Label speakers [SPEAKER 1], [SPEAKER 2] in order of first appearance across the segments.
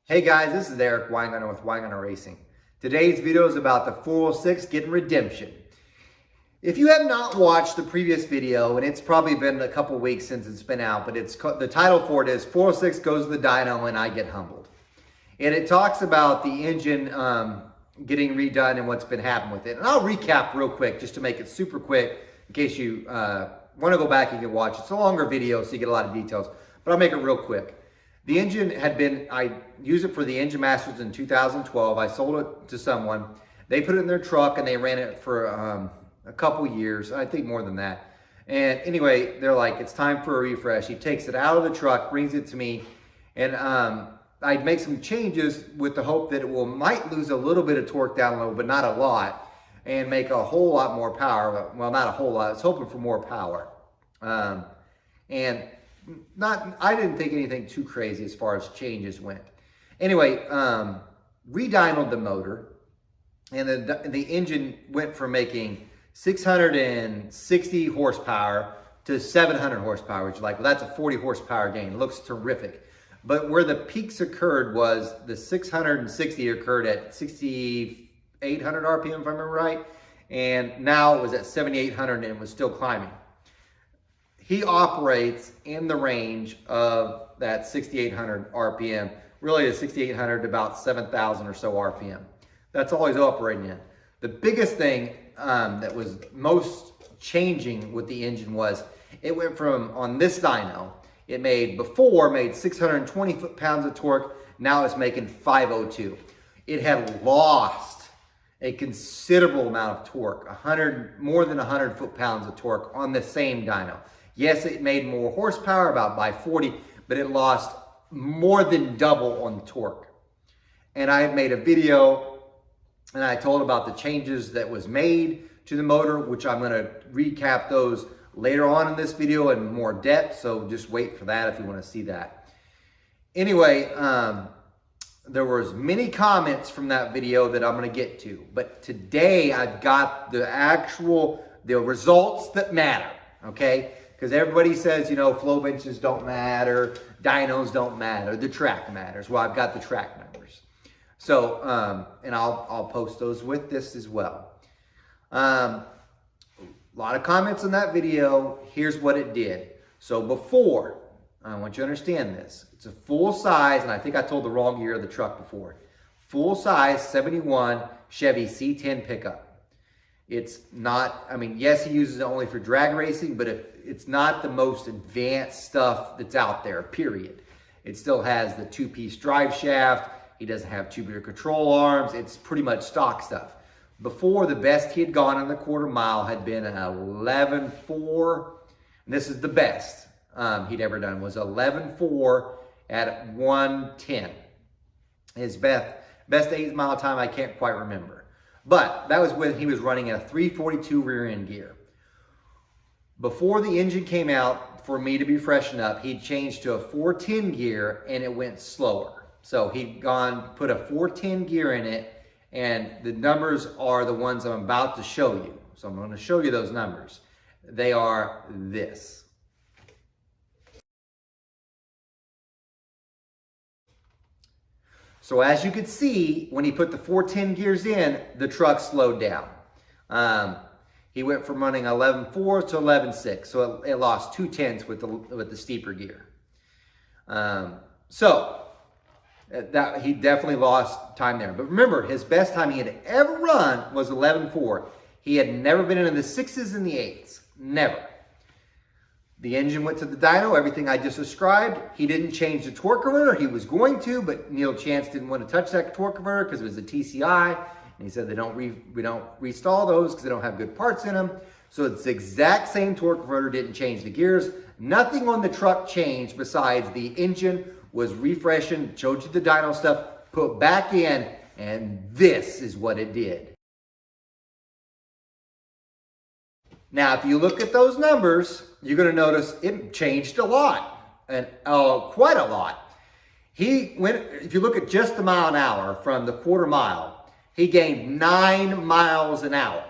[SPEAKER 1] Hey guys, this is Eric Weingartner with Weingartner Racing. Today's video is about the 406 getting redemption. If you have not watched the previous video, and it's probably been a couple weeks since it's been out, but the title for it is 406 Goes to the Dyno and I Get Humbled. And it talks about the engine getting redone and what's been happening with it. And I'll recap real quick just to make it super quick in case you want to go back and watch it. It's a longer video so you get a lot of details, but I'll make it real quick. The engine I used it for the Engine Masters in 2012. I sold it to someone. They put it in their truck and they ran it for a couple years. I think more than that. And anyway, they're like, it's time for a refresh. He takes it out of the truck, brings it to me, and I'd make some changes with the hope that it might lose a little bit of torque down low, but not a lot, and make a whole lot more power. Well, not a whole lot. I was hoping for more power. I didn't think anything too crazy as far as changes went. Anyway, re-dynoed the motor, and the engine went from making 660 horsepower to 700 horsepower, which is like, well, that's a 40 horsepower gain. It looks terrific. But where the peaks occurred was the 660 occurred at 6,800 RPM, if I remember right, and now it was at 7,800 and it was still climbing. He operates in the range of that 6,800 RPM, really the 6,800 to about 7,000 or so RPM. That's all he's operating in. The biggest thing that was most changing with the engine was it went from, on this dyno, it made 620 foot-pounds of torque. Now it's making 502. It had lost a considerable amount of torque, more than 100 foot-pounds of torque on the same dyno. Yes, it made more horsepower, about by 40, but it lost more than double on torque. And I had made a video and I told about the changes that was made to the motor, which I'm going to recap those later on in this video in more depth. So just wait for that if you want to see that. Anyway, there was many comments from that video that I'm going to get to, but today I've got the results that matter. Okay. Because everybody says, flow benches don't matter, dynos don't matter, the track matters. Well, I've got the track numbers. So, and I'll post those with this as well. A lot of comments on that video. Here's what it did. So before, I want you to understand this. It's a full size, and I think I told the wrong year of the truck before. Full size 71 Chevy C10 pickup. It's not, yes, he uses it only for drag racing, but it's not the most advanced stuff that's out there, period. It still has the two-piece drive shaft. He doesn't have tubular control arms. It's pretty much stock stuff. Before, the best he had gone on the quarter mile had been an 11.4. And this is the best he'd ever done, was 11.4 at 110. His best 8-mile time, I can't quite remember. But that was when he was running a 342 rear end gear. Before the engine came out, for me to be freshened up, he'd changed to a 410 gear and it went slower. So he'd put a 410 gear in it, and the numbers are the ones I'm about to show you. So I'm going to show you those numbers. They are this. So as you can see, when he put the 410 gears in, the truck slowed down. He went from running 11.4 to 11.6, so it lost 2/10 with the steeper gear. That he definitely lost time there. But remember, his best time he had ever run was 11.4. He had never been into the 6s and the 8s, never. The engine went to the dyno, everything I just described. He didn't change the torque converter. He was going to, but Neil Chance didn't want to touch that torque converter because it was a TCI. And he said we don't restall those because they don't have good parts in them. So it's the exact same torque converter, didn't change the gears. Nothing on the truck changed besides the engine was refreshing, showed you the dyno stuff, put back in, and this is what it did. Now, if you look at those numbers, you're going to notice it changed a lot, and quite a lot. If you look at just the mile an hour from the quarter mile, he gained 9 miles an hour.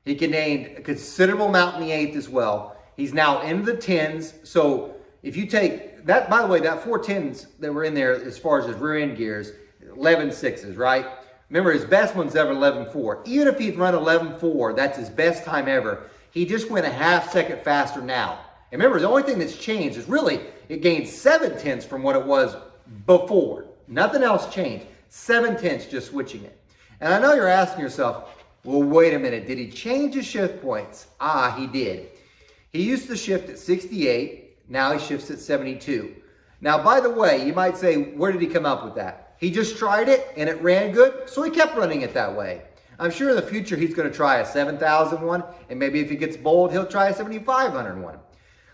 [SPEAKER 1] He gained a considerable amount in the 8th as well. He's now in the 10s. So if you take that, by the way, that 410s that were in there as far as his rear end gears, 11.6s, right? Remember, his best one's ever 11.4. Even if he'd run 11.4, that's his best time ever. He just went a half second faster now. And remember, the only thing that's changed is really it gained 7/10 from what it was before. Nothing else changed. 7/10 just switching it. And I know you're asking yourself, well, wait a minute. Did he change his shift points? Ah, he did. He used to shift at 68. Now he shifts at 72. Now, by the way, you might say, where did he come up with that? He just tried it and it ran good, so he kept running it that way. I'm sure in the future he's going to try a 7,001, and maybe if he gets bold, he'll try a 7,501.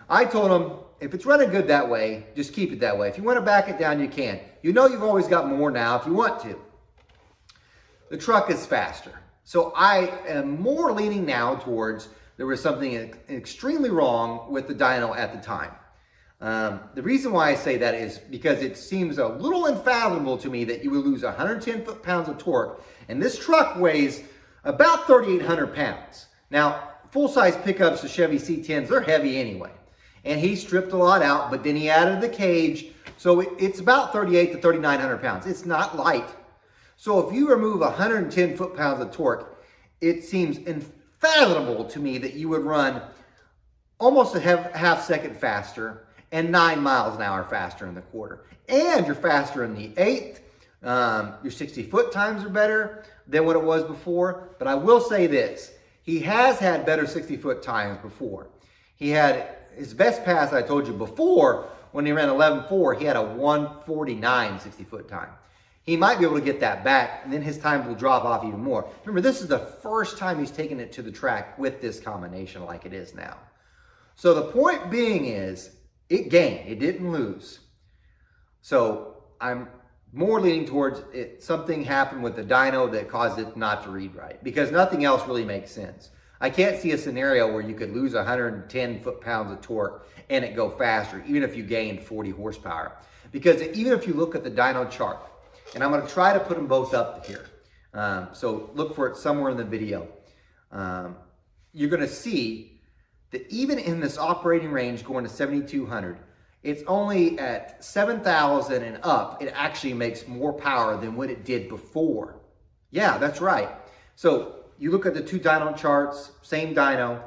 [SPEAKER 1] I told him, if it's running good that way, just keep it that way. If you want to back it down, you can. You know you've always got more now if you want to. The truck is faster. So I am more leaning now towards there was something extremely wrong with the dyno at the time. The reason why I say that is because it seems a little unfathomable to me that you would lose 110 foot-pounds of torque, and this truck weighs about 3,800 pounds. Now, full-size pickups, the Chevy C10s, they're heavy anyway. And he stripped a lot out, but then he added the cage, so it's about 3,800 to 3,900 pounds. It's not light. So if you remove 110 foot-pounds of torque, it seems unfathomable to me that you would run almost a half second faster and 9 miles an hour faster in the quarter. And you're faster in the eighth. Your 60-foot times are better than what it was before. But I will say this. He has had better 60-foot times before. He had his best pass, I told you before, when he ran 11.4, he had a 1:49 60-foot time. He might be able to get that back, and then his time will drop off even more. Remember, this is the first time he's taken it to the track with this combination like it is now. So the point being is, it gained. It didn't lose. So I'm more leaning towards it. Something happened with the dyno that caused it not to read right, because nothing else really makes sense. I can't see a scenario where you could lose 110 foot-pounds of torque and it go faster, even if you gained 40 horsepower. Because even if you look at the dyno chart, and I'm going to try to put them both up here. So look for it somewhere in the video. You're going to see that even in this operating range going to 7,200, it's only at 7,000 and up, it actually makes more power than what it did before. Yeah, that's right. So you look at the two dyno charts, same dyno,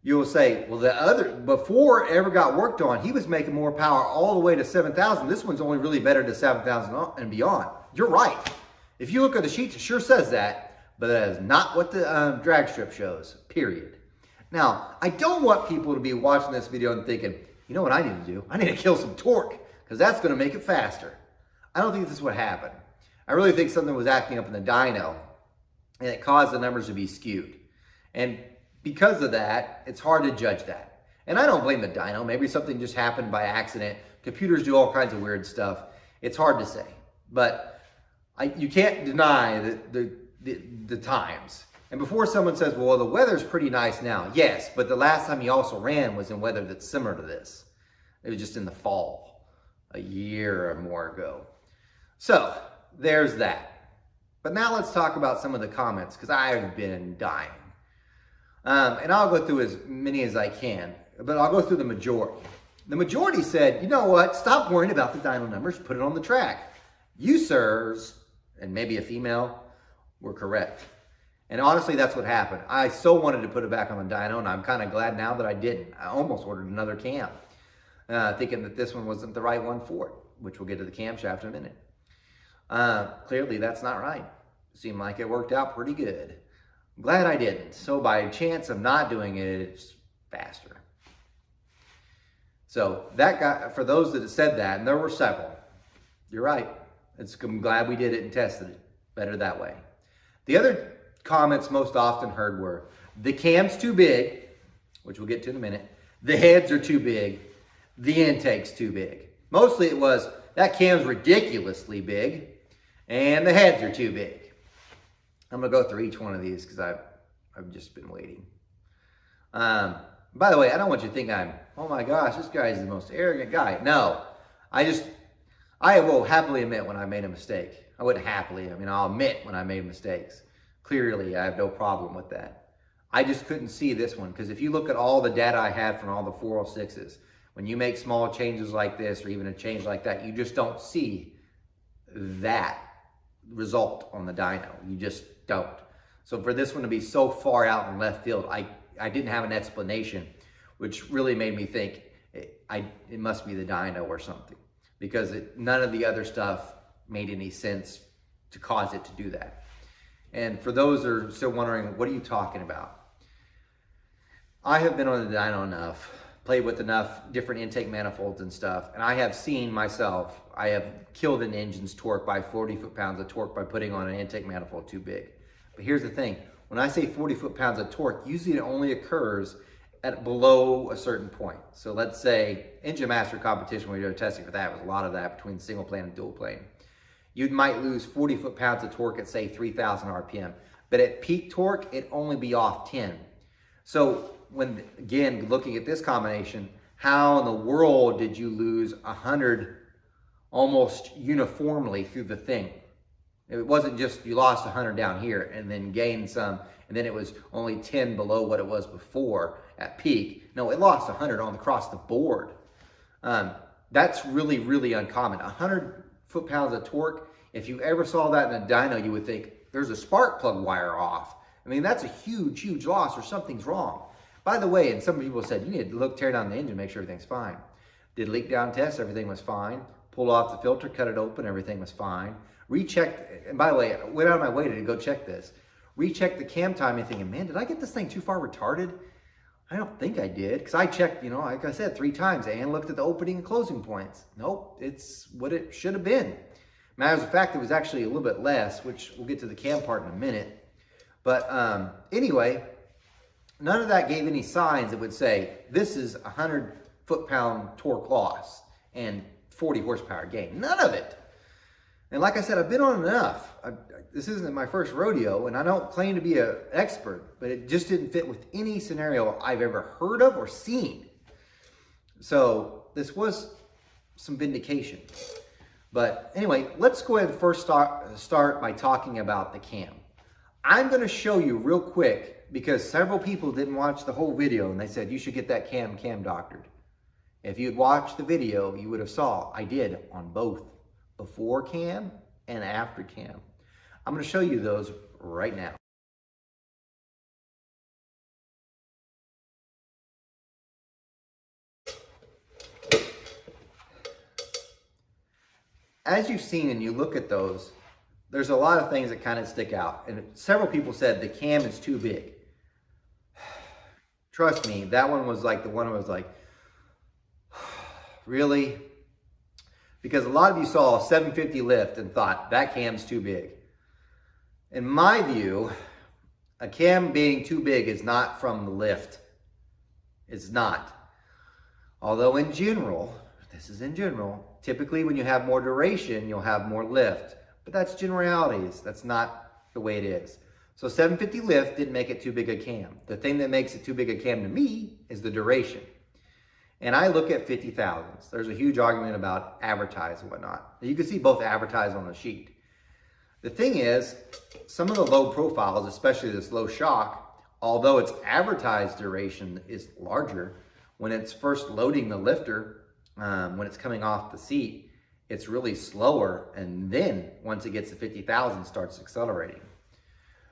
[SPEAKER 1] you'll say, well, the other, before it ever got worked on, he was making more power all the way to 7,000. This one's only really better to 7,000 and beyond. You're right. If you look at the sheets, it sure says that, but that is not what the drag strip shows, period. Now, I don't want people to be watching this video and thinking, you know what I need to do? I need to kill some torque, because that's going to make it faster. I don't think this is what happened. I really think something was acting up in the dyno, and it caused the numbers to be skewed. And because of that, it's hard to judge that. And I don't blame the dyno. Maybe something just happened by accident. Computers do all kinds of weird stuff. It's hard to say. But you can't deny the times. And before someone says, well, the weather's pretty nice now. Yes, but the last time he also ran was in weather that's similar to this. It was just in the fall, a year or more ago. So there's that. But now let's talk about some of the comments, because I've been dying. And I'll go through as many as I can, but I'll go through the majority. The majority said, you know what, stop worrying about the dyno numbers, put it on the track. You, sirs, and maybe a female, were correct. And honestly, that's what happened. I so wanted to put it back on the dyno, and I'm kind of glad now that I didn't. I almost ordered another cam, thinking that this one wasn't the right one for it, which we'll get to the camshaft in a minute. Clearly, that's not right. Seemed like it worked out pretty good. I'm glad I didn't. So by chance of not doing it, it's faster. So that guy, for those that said that, and there were several, you're right. I'm glad we did it and tested it. Better that way. The other comments most often heard were, the cam's too big, which we'll get to in a minute. The heads are too big. The intake's too big. Mostly it was, that cam's ridiculously big, and the heads are too big. I'm going to go through each one of these because I've just been waiting. By the way, I don't want you to think oh my gosh, this guy is the most arrogant guy. No, I will happily admit when I made a mistake. I wouldn't happily, I'll admit when I made mistakes. Clearly, I have no problem with that. I just couldn't see this one, because if you look at all the data I had from all the 406s, When you make small changes like this, or even a change like that, you just don't see that result on the dyno. You just don't. So for this one to be so far out in left field, I didn't have an explanation, which really made me think it must be the dyno or something, because none of the other stuff made any sense to cause it to do that. And for those that are still wondering, what are you talking about? I have been on the dyno enough, played with enough different intake manifolds and stuff, and I have seen myself, I have killed an engine's torque by 40 foot-pounds of torque by putting on an intake manifold too big. But here's the thing, when I say 40 foot-pounds of torque, usually it only occurs at below a certain point. So let's say Engine Master competition, when we did testing for that, was a lot of that between single plane and dual plane. You might lose 40 foot-pounds of torque at say 3,000 RPM, but at peak torque, it'd only be off 10. So when, again, looking at this combination, how in the world did you lose 100 almost uniformly through the thing? It wasn't just you lost 100 down here and then gained some, and then it was only 10 below what it was before at peak. No, it lost 100 on across the board. That's really, really uncommon. 100 foot-pounds of torque, if you ever saw that in a dyno, you would think there's a spark plug wire off. I mean, that's a huge, huge loss, or something's wrong. By the way, and some people said, you need to tear down the engine, make sure everything's fine. Did leak down test, everything was fine. Pulled off the filter, cut it open, everything was fine. Rechecked, and by the way, I went out of my way to go check this. Rechecked the cam timing, thinking, man, did I get this thing too far retarded? I don't think I did, because I checked, like I said, 3 times and looked at the opening and closing points. Nope, it's what it should have been. Matter of fact, it was actually a little bit less, which we'll get to the cam part in a minute. But anyway, none of that gave any signs that would say, this is 100 foot-pound torque loss and 40 horsepower gain. None of it. And like I said, I've been on enough. This isn't my first rodeo, and I don't claim to be an expert, but it just didn't fit with any scenario I've ever heard of or seen. So this was some vindication. But anyway, let's go ahead and first start by talking about the cam. I'm going to show you real quick, because several people didn't watch the whole video, and they said, you should get that cam doctored. If you'd watched the video, you would have saw I did on both before cam and after cam. I'm going to show you those right now. As you've seen and you look at those, there's a lot of things that kind of stick out. And several people said the cam is too big. Trust me, that one was like the one I was like, really? Because a lot of you saw a 750 lift and thought that cam's too big. In my view, a cam being too big is not from the lift. It's not. Although in general, this is in general, typically when you have more duration, you'll have more lift. But that's generalities. That's not the way it is. So 750 lift didn't make it too big a cam. The thing that makes it too big a cam to me is the duration. And I look at 50,000s. There's a huge argument about advertised and whatnot. You can see both advertised on the sheet. The thing is, some of the low profiles, especially this low shock, although its advertised duration is larger, when it's first loading the lifter, when it's coming off the seat, it's really slower. And then once it gets to 50,000, starts accelerating.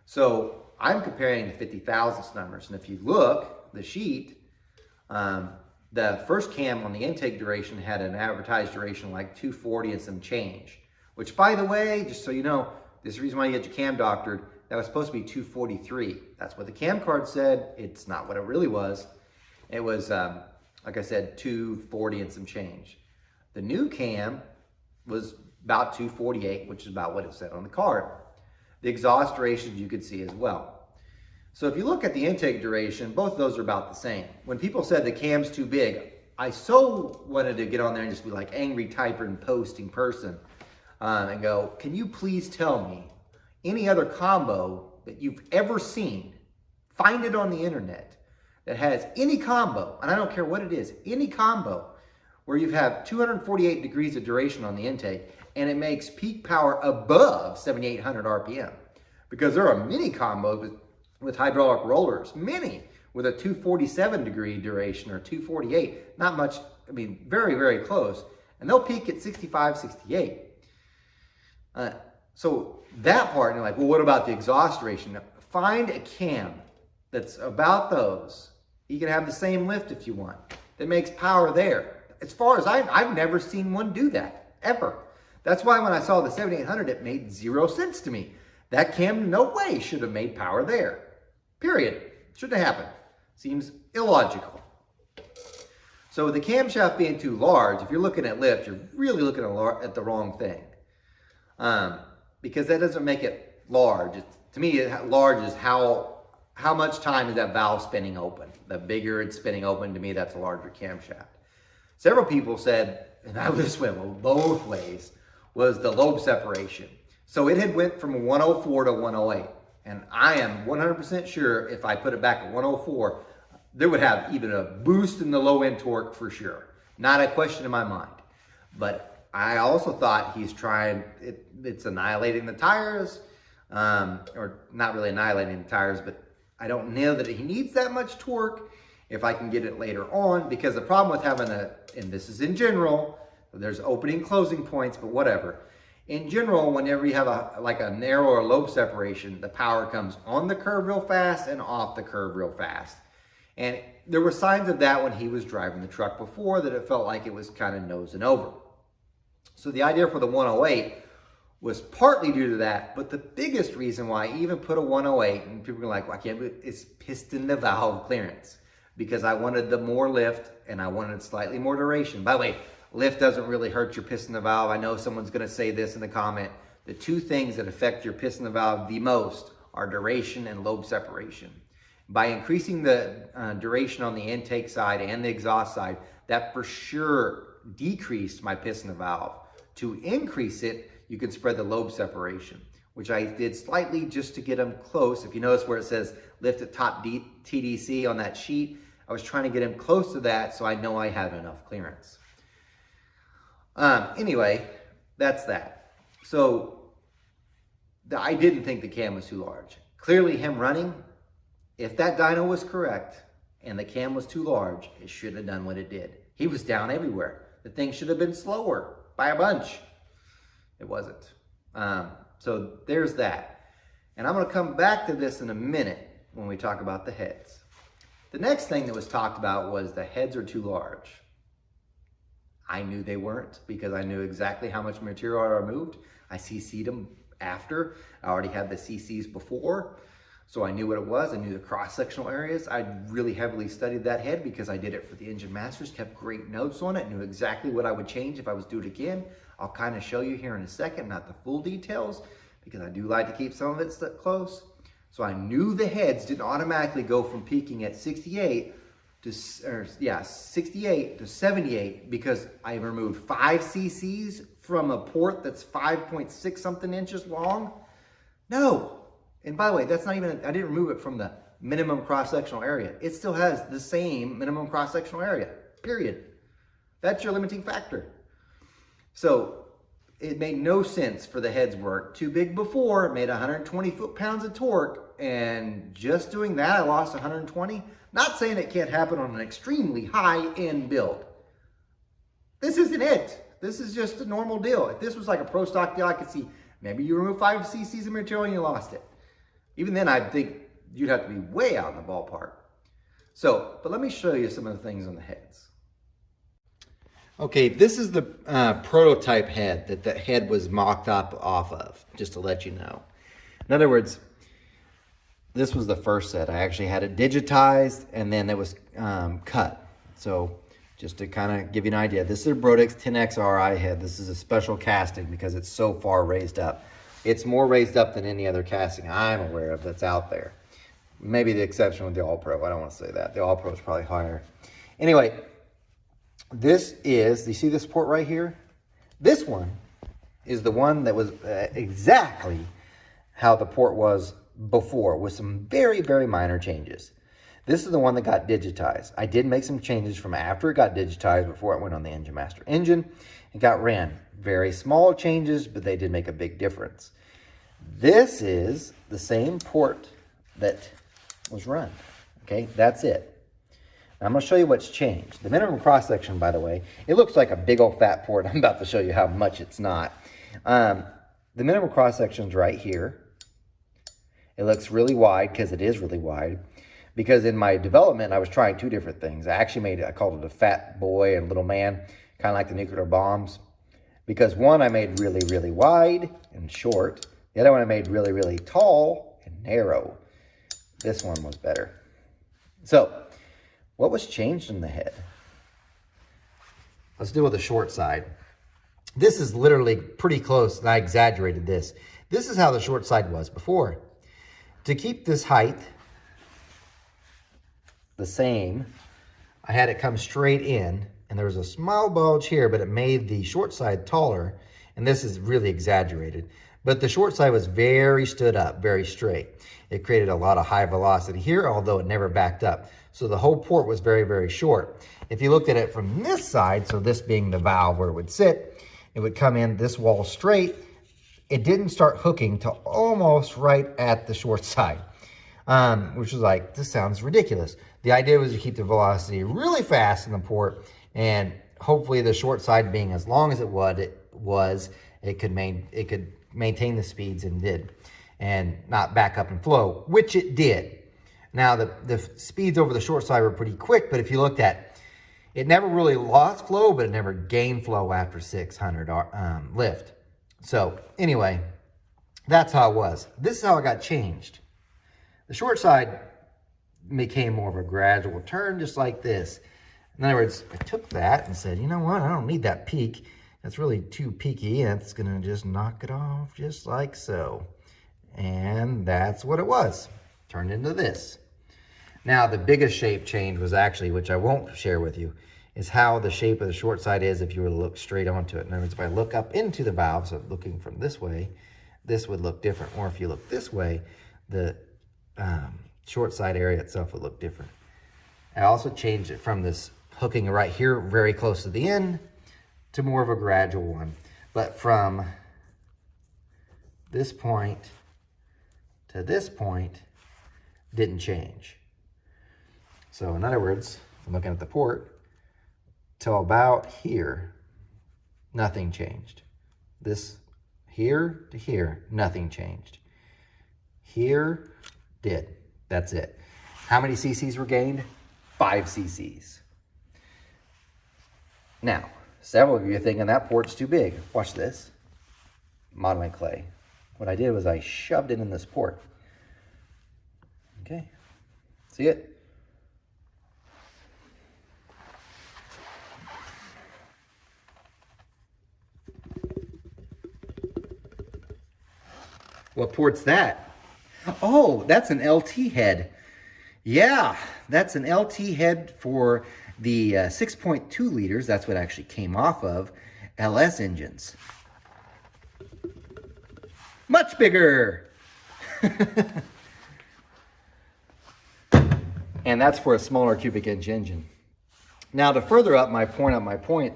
[SPEAKER 1] So I'm comparing the 50,000s numbers. And if you look, the sheet, the first cam on the intake duration had an advertised duration like 240 and some change, which, by the way, just so you know, this is the reason why you get your cam doctored. That was supposed to be 243. That's what the cam card said. It's not what it really was. It was, like I said, 240 and some change. The new cam was about 248, which is about what it said on the card. The exhaust durations you could see as well. So if you look at the intake duration, both of those are about the same. When people said the cam's too big, I so wanted to get on there and just be like angry typer and posting person and go, can you please tell me any other combo that you've ever seen, find it on the internet, that has any combo, and I don't care what it is, any combo where you have 248 degrees of duration on the intake and it makes peak power above 7,800 RPM. Because there are many combos with hydraulic rollers, many with a 247 degree duration or 248, not much I mean, very, very close. And they'll peak at 65, 68. So that part, and you're like, well, what about the exhaust duration? Now, find a cam that's about those. You can have the same lift if you want. That makes power there. As far as I've never seen one do that, ever. That's why when I saw the 7800, it made 0 sense to me. That cam, no way, should have made power there. Period. Shouldn't have happened. Seems illogical. So with the camshaft being too large, if you're looking at lift, you're really looking at the wrong thing. Because that doesn't make it large. To me, large is how much time is that valve spinning open. The bigger it's spinning open, to me, that's a larger camshaft. Several people said, and I was went both ways, was the lobe separation. So it had went from 104 to 108. And I am 100% sure if I put it back at 104, there would have even a boost in the low end torque for sure. Not a question in my mind. But I also thought he's trying, it's annihilating the tires, or not really annihilating the tires, but I don't know that he needs that much torque if I can get it later on, because the problem with having and this is in general, there's opening closing points, but whatever. In general, whenever you have a narrow or lobe separation, the power comes on the curve real fast and off the curve real fast. And there were signs of that when he was driving the truck before, that it felt like it was kind of nosing over. So the idea for the 108 was partly due to that, but the biggest reason why I even put a 108, and people are like, well, I can't, it's piston to valve clearance, because I wanted the more lift and I wanted slightly more duration. By the way, lift doesn't really hurt your piston to valve. I know someone's going to say this in the comment. The two things that affect your piston to valve the most are duration and lobe separation. By increasing the duration on the intake side and the exhaust side, that for sure decreased my piston to valve. To increase it, you can spread the lobe separation, which I did slightly just to get them close. If you notice where it says lift at top TDC on that sheet, I was trying to get him close to that so I know I have enough clearance. Anyway, that's that. So I didn't think the cam was too large. Clearly him running, if that dyno was correct and the cam was too large, it shouldn't have done what it did. He was down everywhere. The thing should have been slower by a bunch. It wasn't. So there's that. And I'm going to come back to this in a minute when we talk about the heads. The next thing that was talked about was the heads are too large. I knew they weren't, because I knew exactly how much material I removed. I CC'd them after. I already had the CCs before, so I knew what it was. I knew the cross-sectional areas. I really heavily studied that head because I did it for the Engine Masters, kept great notes on it, knew exactly what I would change if I was to do it again. I'll kind of show you here in a second, not the full details, because I do like to keep some of it close. So I knew the heads didn't automatically go from peaking at 68 to 78 because I removed 5 cc's from a port that's 5.6 something inches long. No. And by the way, that's not even, I didn't remove it from the minimum cross-sectional area. It still has the same minimum cross-sectional area, period. That's your limiting factor. So it made no sense for the heads work. Too big before, made 120 foot-pounds of torque, and just doing that, I lost 120. Not saying it can't happen on an extremely high-end build. This isn't it. This is just a normal deal. If this was like a pro stock deal, I could see maybe you remove 5 cc's of material and you lost it. Even then, I think you'd have to be way out in the ballpark. So, but let me show you some of the things on the heads. Okay, this is the prototype head that the head was mocked up off of, just to let you know. In other words, this was the first set. I actually had it digitized and then it was cut. So just to kind of give you an idea, this is a Brodix 10XRI head. This is a special casting because it's so far raised up. It's more raised up than any other casting I'm aware of that's out there. Maybe the exception with the All Pro. I don't want to say that. The All Pro is probably higher. Anyway, this is, you see this port right here? This one is the one that was exactly how the port was before, with some very, very minor changes. This is the one that got digitized. I did make some changes from after it got digitized before it went on the Engine Master engine. It got ran. Very small changes, but they did make a big difference. This is the same port that was run. Okay, that's it. And I'm going to show you what's changed. The minimum cross section, by the way, it looks like a big old fat port. I'm about to show you how much it's not. The minimum cross section is right here. It looks really wide because it is really wide. Because in my development, I was trying two different things. I called it a fat boy and little man, kind of like the nuclear bombs. Because one I made really, really wide and short. The other one I made really, really tall and narrow. This one was better. So, what was changed in the head? Let's deal with the short side. This is literally pretty close, and I exaggerated this. This is how the short side was before. To keep this height the same, I had it come straight in, and there was a small bulge here, but it made the short side taller, and this is really exaggerated. But the short side was very stood up, very straight. It created a lot of high velocity here, although it never backed up. So the whole port was very, very short. If you looked at it from this side, so this being the valve where it would sit, it would come in this wall straight. It didn't start hooking till almost right at the short side, which was like, this sounds ridiculous. The idea was to keep the velocity really fast in the port, and hopefully the short side being as long as it was, it could maintain the speeds and did, and not back up and flow, which it did. Now the speeds over the short side were pretty quick, but if you looked at, it never really lost flow, but it never gained flow after 600 lift. So anyway, that's how it was. This is how it got changed. The short side became more of a gradual turn, just like this. In other words, I took that and said, you know what, I don't need that peak. That's really too peaky, and it's gonna just knock it off just like so. And that's what it was, turned into this. Now, the biggest shape change was actually, which I won't share with you, is how the shape of the short side is if you were to look straight onto it. In other words, if I look up into the valve, so looking from this way, this would look different. Or if you look this way, the short side area itself would look different. I also changed it from this hooking right here, very close to the end, to more of a gradual one. But from this point to this point, didn't change. So in other words, I'm looking at the port, till about here, nothing changed. This here to here, nothing changed. Here, did. That's it. How many cc's were gained? 5 cc's. Now, several of you are thinking that port's too big. Watch this. Modeling clay. What I did was I shoved it in this port. Okay, see it? What port's that? Oh, that's an LT head. Yeah, that's an LT head for the 6.2 liters. That's what actually came off of LS engines. Much bigger. And that's for a smaller cubic inch engine. Now, to further up my point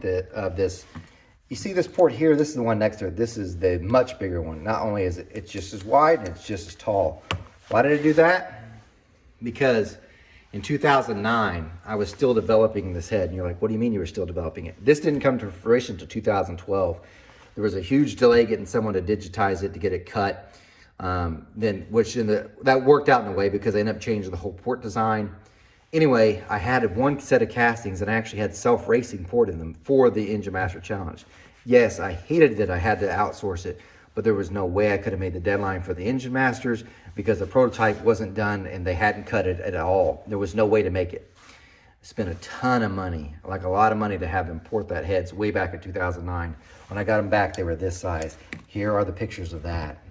[SPEAKER 1] of this, you see this port here, this is the one next to it. This is the much bigger one. Not only is it's just as wide, and it's just as tall. Why did I do that? Because in 2009, I was still developing this head. And you're like, what do you mean you were still developing it? This didn't come to fruition until 2012. There was a huge delay getting someone to digitize it, to get it cut. That worked out in a way because they ended up changing the whole port design. Anyway, I had one set of castings and I actually had self-racing port in them for the Engine Master Challenge. Yes, I hated that I had to outsource it, but there was no way I could have made the deadline for the Engine Masters because the prototype wasn't done and they hadn't cut it at all. There was no way to make it. I spent a ton of money, like a lot of money, to have them port that heads way back in 2009. When I got them back, they were this size. Here are the pictures of that.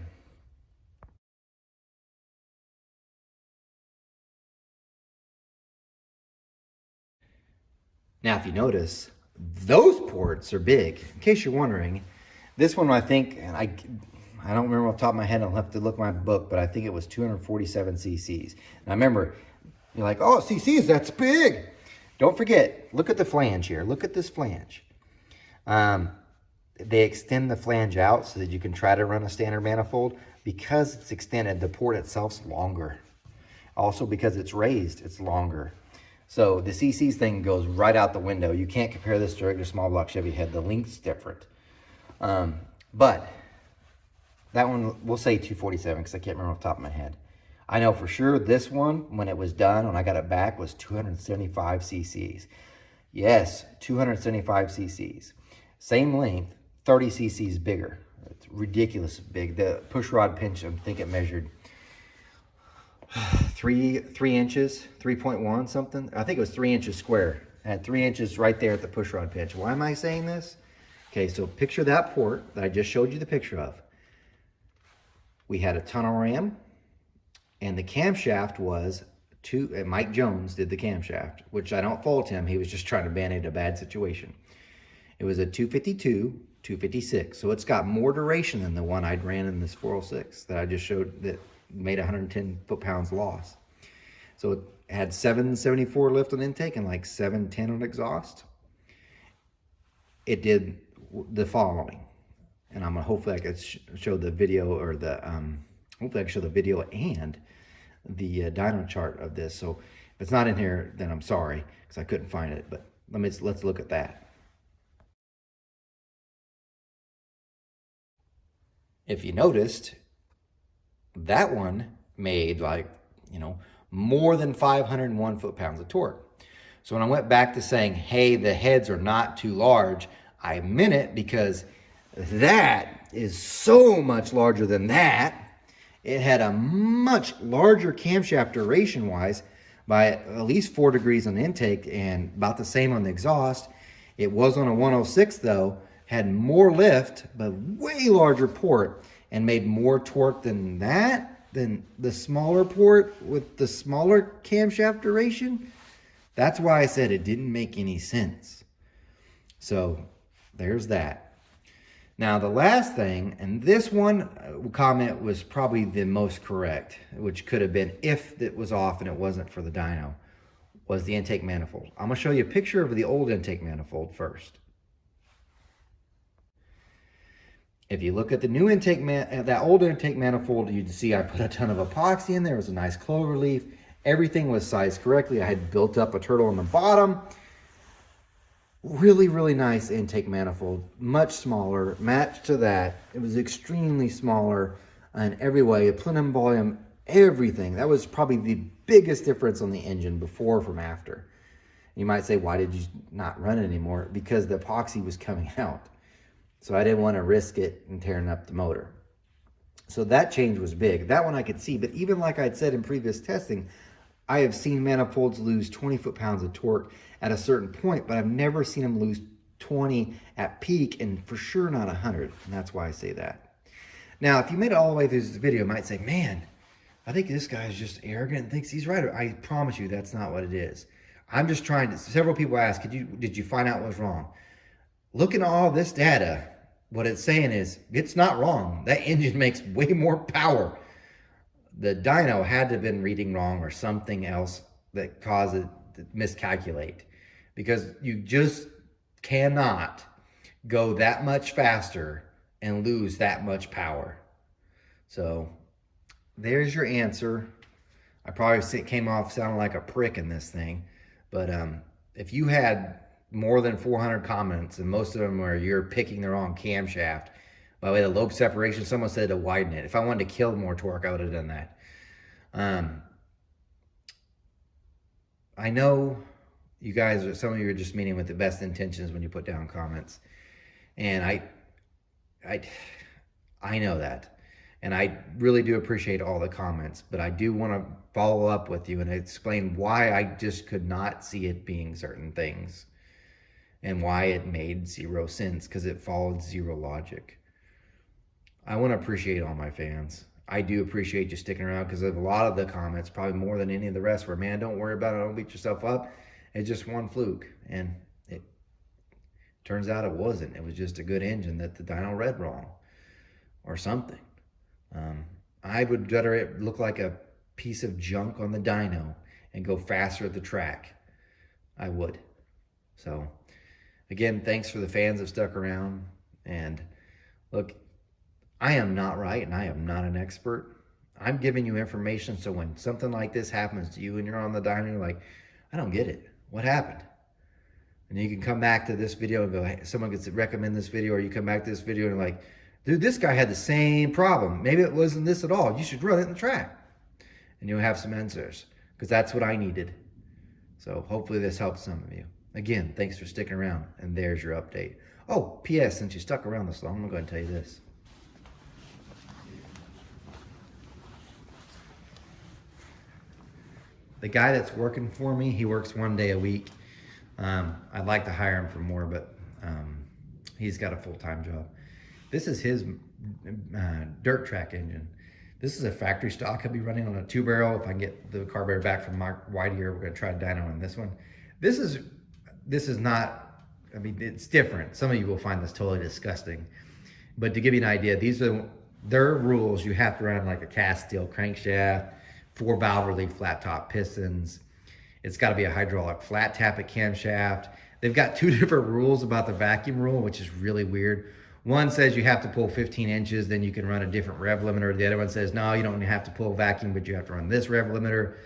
[SPEAKER 1] Now, if you notice, those ports are big. In case you're wondering, this one I think, and I don't remember off the top of my head, I'll have to look at my book, but I think it was 247 cc's. And I remember, you're like, oh, cc's, that's big. Don't forget, look at the flange here. Look at this flange. They extend the flange out so that you can try to run a standard manifold. Because it's extended, the port itself's longer. Also, because it's raised, it's longer. So the CCs thing goes right out the window. You can't compare this to a regular small block Chevy head. The length's different. But that one, we'll say 247 because I can't remember off the top of my head. I know for sure this one, when it was done, when I got it back, was 275 cc's. Yes, 275 cc's. Same length, 30 cc's bigger. It's ridiculous big. The push rod pinch, I think it measured 3 inches, 3.1 something. I think it was 3 inches square. It had 3 inches right there at the push rod pinch. Why am I saying this? Okay, so picture that port that I just showed you the picture of. We had a tunnel ram, and the camshaft was Mike Jones did the camshaft, which I don't fault him. He was just trying to band-aid a bad situation. It was a 252, 256. So it's got more duration than the one I'd ran in this 406 that I just showed that made 110 foot-pounds loss. So it had 774 lift on intake and like 710 on exhaust. It did the following. And I'm gonna hopefully I could show the video, or the hopefully I can show the video and the dyno chart of this. So if it's not in here, then I'm sorry because I couldn't find it. But let's look at that. If you noticed, that one made like, more than 501 foot-pounds of torque. So when I went back to saying, hey, the heads are not too large, I meant it because that is so much larger than that. It had a much larger camshaft duration-wise by at least 4 degrees on the intake and about the same on the exhaust. It was on a 106 though, had more lift, but way larger port, and made more torque than the smaller port with the smaller camshaft duration. That's why I said it didn't make any sense. So there's that. Now the last thing, and this one comment was probably the most correct, which could have been if it was off and it wasn't for the dyno, was the intake manifold. I'm gonna show you a picture of the old intake manifold first. If you look at the new intake that old intake manifold, you'd see I put a ton of epoxy in there. It was a nice clover leaf. Everything was sized correctly. I had built up a turtle on the bottom. Really, really nice intake manifold. Much smaller, matched to that. It was extremely smaller in every way. Plenum volume, everything. That was probably the biggest difference on the engine before from after. You might say, why did you not run it anymore? Because the epoxy was coming out. So I didn't want to risk it and tearing up the motor. So that change was big. That one I could see, but even like I'd said in previous testing, I have seen manifolds lose 20 foot-pounds of torque at a certain point, but I've never seen them lose 20 at peak, and for sure not 100, and that's why I say that. Now, if you made it all the way through this video, you might say, man, I think this guy is just arrogant and thinks he's right. I promise you that's not what it is. I'm just trying to, several people ask, did you find out what's wrong? Looking at all this data, what it's saying is, it's not wrong. That engine makes way more power. The dyno had to have been reading wrong or something else that caused it to miscalculate, because you just cannot go that much faster and lose that much power. So there's your answer. I probably came off sounding like a prick in this thing, but if you had more than 400 comments, and most of them where you're picking the wrong camshaft, by the way, the lobe separation, someone said to widen it. If I wanted to kill more torque, I would have done that. I know you guys, some of you are just meaning with the best intentions when you put down comments. And I know that. And I really do appreciate all the comments, but I do want to follow up with you and explain why I just could not see it being certain things and why it made zero sense, because it followed zero logic. I want to appreciate all my fans. I do appreciate you sticking around, because of a lot of the comments, probably more than any of the rest, were, man, don't worry about it, don't beat yourself up. It's just one fluke. And it turns out it wasn't. It was just a good engine that the dyno read wrong or something. I would rather it look like a piece of junk on the dyno and go faster at the track. I would. So again, thanks for the fans that stuck around. And look, I am not right and I am not an expert. I'm giving you information so when something like this happens to you and you're on the dyno, you're like, I don't get it. What happened? And you can come back to this video and go, hey, someone gets to recommend this video, or you come back to this video and like, dude, this guy had the same problem. Maybe it wasn't this at all. You should run it in the track. And you'll have some answers, because that's what I needed. So hopefully this helps some of you. Again, thanks for sticking around, and there's your update. Oh, P.S., since you stuck around this long, I'm going to go ahead and tell you this. The guy that's working for me, he works 1 day a week. I'd like to hire him for more, but he's got a full-time job. This is his dirt track engine. This is a factory stock. He'll be running on a 2-barrel. If I can get the carburetor back from Mark White here, we're going to try dyno on this one. This is not, I mean, it's different. Some of you will find this totally disgusting. But to give you an idea, these are their rules. You have to run like a cast steel crankshaft, 4 valve relief flat top pistons. It's got to be a hydraulic flat tappet camshaft. They've got 2 different rules about the vacuum rule, which is really weird. One says you have to pull 15 inches, then you can run a different rev limiter. The other one says, no, you don't have to pull vacuum, but you have to run this rev limiter.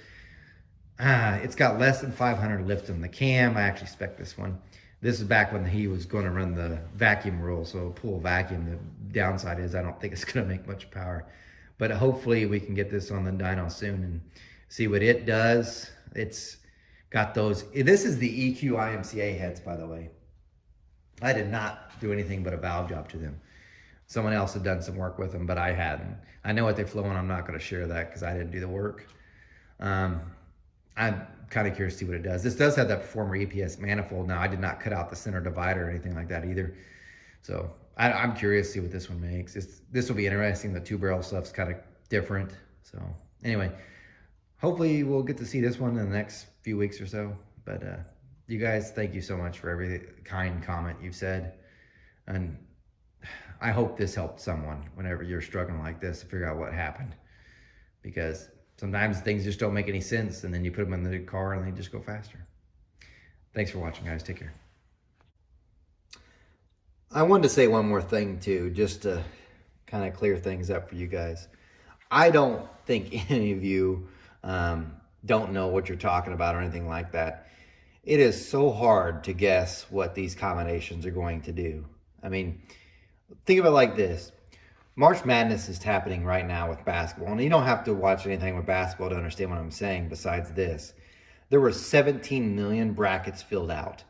[SPEAKER 1] It's got less than 500 lift in the cam. I actually spec this one. This is back when he was going to run the vacuum rule, so pull vacuum. The downside is I don't think it's going to make much power. But hopefully we can get this on the dyno soon and see what it does. It's got those. This is the EQ IMCA heads, by the way. I did not do anything but a valve job to them. Someone else had done some work with them, but I hadn't. I know what they flow on. I'm not going to share that because I didn't do the work. I'm kind of curious to see what it does. This does have that Performer EPS manifold. Now, I did not cut out the center divider or anything like that either. So I'm curious to see what this one makes. This will be interesting. The 2-barrel stuff's kind of different. So anyway, hopefully we'll get to see this one in the next few weeks or so. But you guys, thank you so much for every kind comment you've said. And I hope this helped someone whenever you're struggling like this to figure out what happened. Because sometimes things just don't make any sense, and then you put them in the car and they just go faster. Thanks for watching, guys. Take care. I wanted to say one more thing too, just to kind of clear things up for you guys. I don't think any of you don't know what you're talking about or anything like that. It is so hard to guess what these combinations are going to do. I mean, think of it like this. March Madness is happening right now with basketball, and you don't have to watch anything with basketball to understand what I'm saying besides this. There were 17 million brackets filled out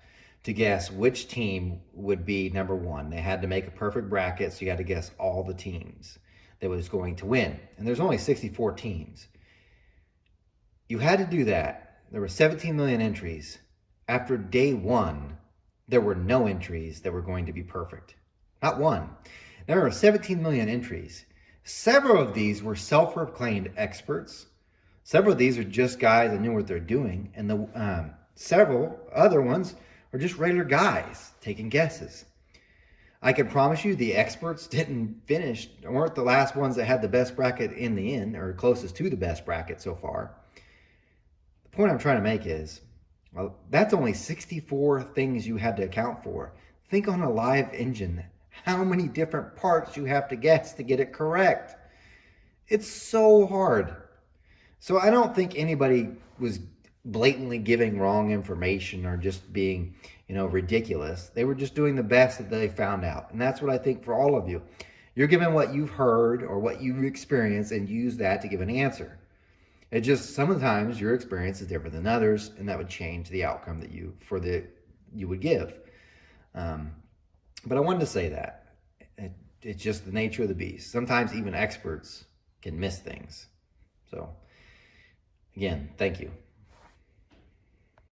[SPEAKER 1] to guess which team would be number 1. They had to make a perfect bracket, so you had to guess all the teams that was going to win. And there's only 64 teams. You had to do that. There were 17 million entries. After day 1, there were no entries that were going to be perfect. Not one. There were 17 million entries. Several of these were self-proclaimed experts. Several of these are just guys that knew what they're doing. And several other ones are just regular guys taking guesses. I can promise you the experts didn't finish, weren't the last ones that had the best bracket in the end, or closest to the best bracket so far. The point I'm trying to make is, well, that's only 64 things you had to account for. Think on a live engine, how many different parts you have to guess to get it correct. It's so hard. So I don't think anybody was blatantly giving wrong information or just being, ridiculous. They were just doing the best that they found out. And that's what I think for all of you. You're given what you've heard or what you've experienced and use that to give an answer. It just, sometimes your experience is different than others, and that would change the outcome that you would give. But I wanted to say that. It's just the nature of the beast. Sometimes even experts can miss things. So, again, thank you.